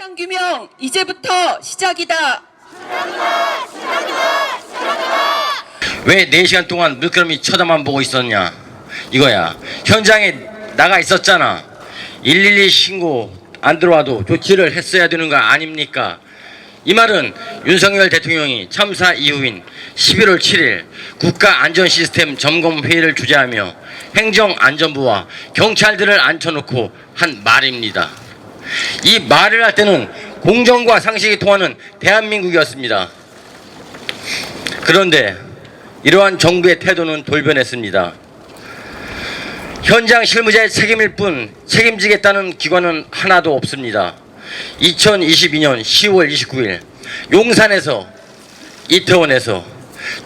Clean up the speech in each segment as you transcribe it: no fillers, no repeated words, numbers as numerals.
진상규명 이제부터 시작이다. 왜 4시간 동안 물끄러미 쳐다만 보고 있었냐 이거야. 현장에 나가 있었잖아. 112 신고 안 들어와도 조치를 했어야 되는 거 아닙니까? 이 말은 윤석열 대통령이 참사 이후인 11월 7일 국가안전시스템 점검회의를 주재하며 행정안전부와 경찰들을 앉혀놓고 한 말입니다. 이 말을 할 때는 공정과 상식이 통하는 대한민국이었습니다. 그런데 이러한 정부의 태도는 돌변했습니다. 현장 실무자의 책임일 뿐 책임지겠다는 기관은 하나도 없습니다. 2022년 10월 29일 용산에서 이태원에서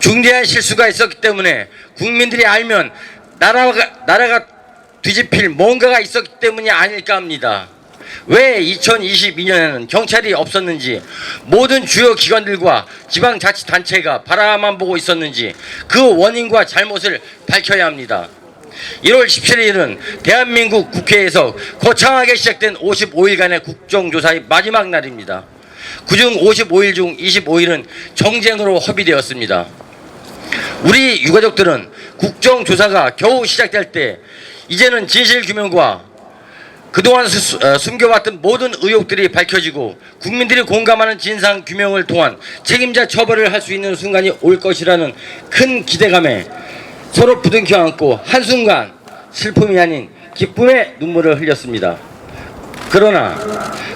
중대한 실수가 있었기 때문에 국민들이 알면 나라가 뒤집힐 뭔가가 있었기 때문이 아닐까 합니다. 왜 2022년에는 경찰이 없었는지, 모든 주요 기관들과 지방자치단체가 바라만 보고 있었는지 그 원인과 잘못을 밝혀야 합니다. 1월 17일은 대한민국 국회에서 거창하게 시작된 55일간의 국정조사의 마지막 날입니다. 그중 55일 중 25일은 정쟁으로 허비되었습니다. 우리 유가족들은 국정조사가 겨우 시작될 때 이제는 진실규명과 그동안 숨겨왔던 모든 의혹들이 밝혀지고 국민들이 공감하는 진상규명을 통한 책임자 처벌을 할 수 있는 순간이 올 것이라는 큰 기대감에 서로 부둥켜 안고 한순간 슬픔이 아닌 기쁨의 눈물을 흘렸습니다. 그러나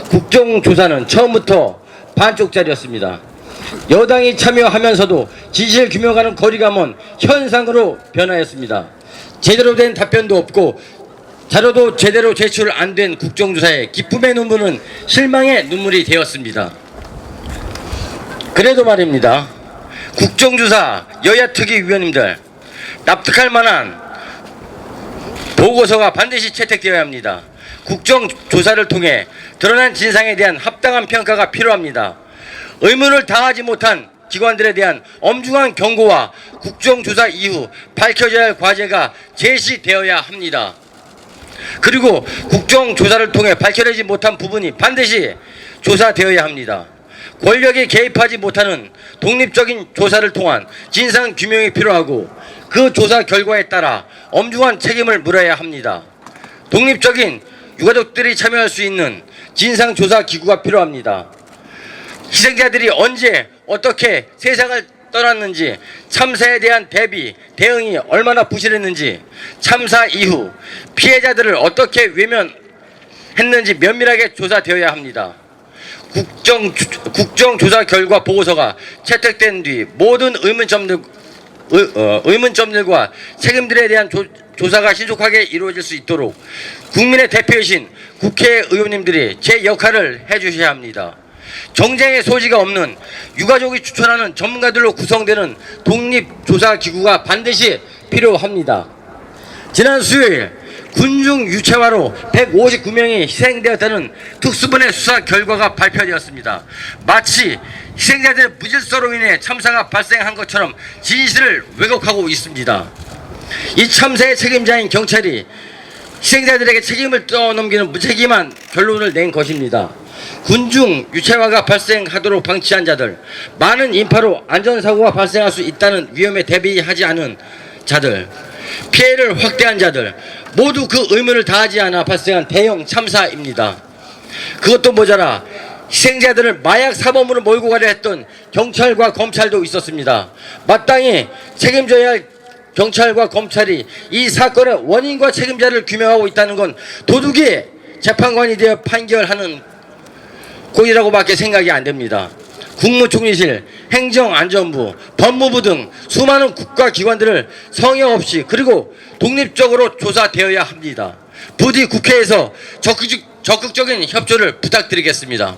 국정조사는 처음부터 반쪽짜리였습니다. 여당이 참여하면서도 진실규명과는 거리가 먼 현상으로 변화했습니다. 제대로 된 답변도 없고 자료도 제대로 제출 안 된 국정조사에 기쁨의 눈물은 실망의 눈물이 되었습니다. 그래도 말입니다. 국정조사 여야특위위원님들 납득할 만한 보고서가 반드시 채택되어야 합니다. 국정조사를 통해 드러난 진상에 대한 합당한 평가가 필요합니다. 의무를 다하지 못한 기관들에 대한 엄중한 경고와 국정조사 이후 밝혀져야 할 과제가 제시되어야 합니다. 그리고 국정조사를 통해 밝혀내지 못한 부분이 반드시 조사되어야 합니다. 권력이 개입하지 못하는 독립적인 조사를 통한 진상규명이 필요하고 그 조사 결과에 따라 엄중한 책임을 물어야 합니다. 독립적인 유가족들이 참여할 수 있는 진상조사 기구가 필요합니다. 희생자들이 언제 어떻게 세상을 떠났는지, 참사에 대한 대응이 얼마나 부실했는지, 참사 이후 피해자들을 어떻게 외면했는지 면밀하게 조사되어야 합니다. 국정조사 결과 보고서가 채택된 뒤 모든 의문점들과 책임들에 대한 조사가 신속하게 이루어질 수 있도록 국민의 대표이신 국회의원님들이 제 역할을 해주셔야 합니다. 정쟁의 소지가 없는 유가족이 추천하는 전문가들로 구성되는 독립조사기구가 반드시 필요합니다. 지난 수요일 군중 유체화로 159명이 희생되었다는 특수본의 수사 결과가 발표되었습니다. 마치 희생자들의 무질서로 인해 참사가 발생한 것처럼 진실을 왜곡하고 있습니다. 이 참사의 책임자인 경찰이 희생자들에게 책임을 떠넘기는 무책임한 결론을 낸 것입니다. 군중 유체화가 발생하도록 방치한 자들, 많은 인파로 안전사고가 발생할 수 있다는 위험에 대비하지 않은 자들, 피해를 확대한 자들 모두 그 의무를 다하지 않아 발생한 대형 참사입니다. 그것도 모자라 희생자들을 마약 사범으로 몰고 가려 했던 경찰과 검찰도 있었습니다. 마땅히 책임져야 할 경찰과 검찰이 이 사건의 원인과 책임자를 규명하고 있다는 건 도둑이 재판관이 되어 판결하는 꼴이라고밖에 생각이 안 됩니다. 국무총리실, 행정안전부, 법무부 등 수많은 국가기관들을 성역 없이 그리고 독립적으로 조사되어야 합니다. 부디 국회에서 적극적인 협조를 부탁드리겠습니다.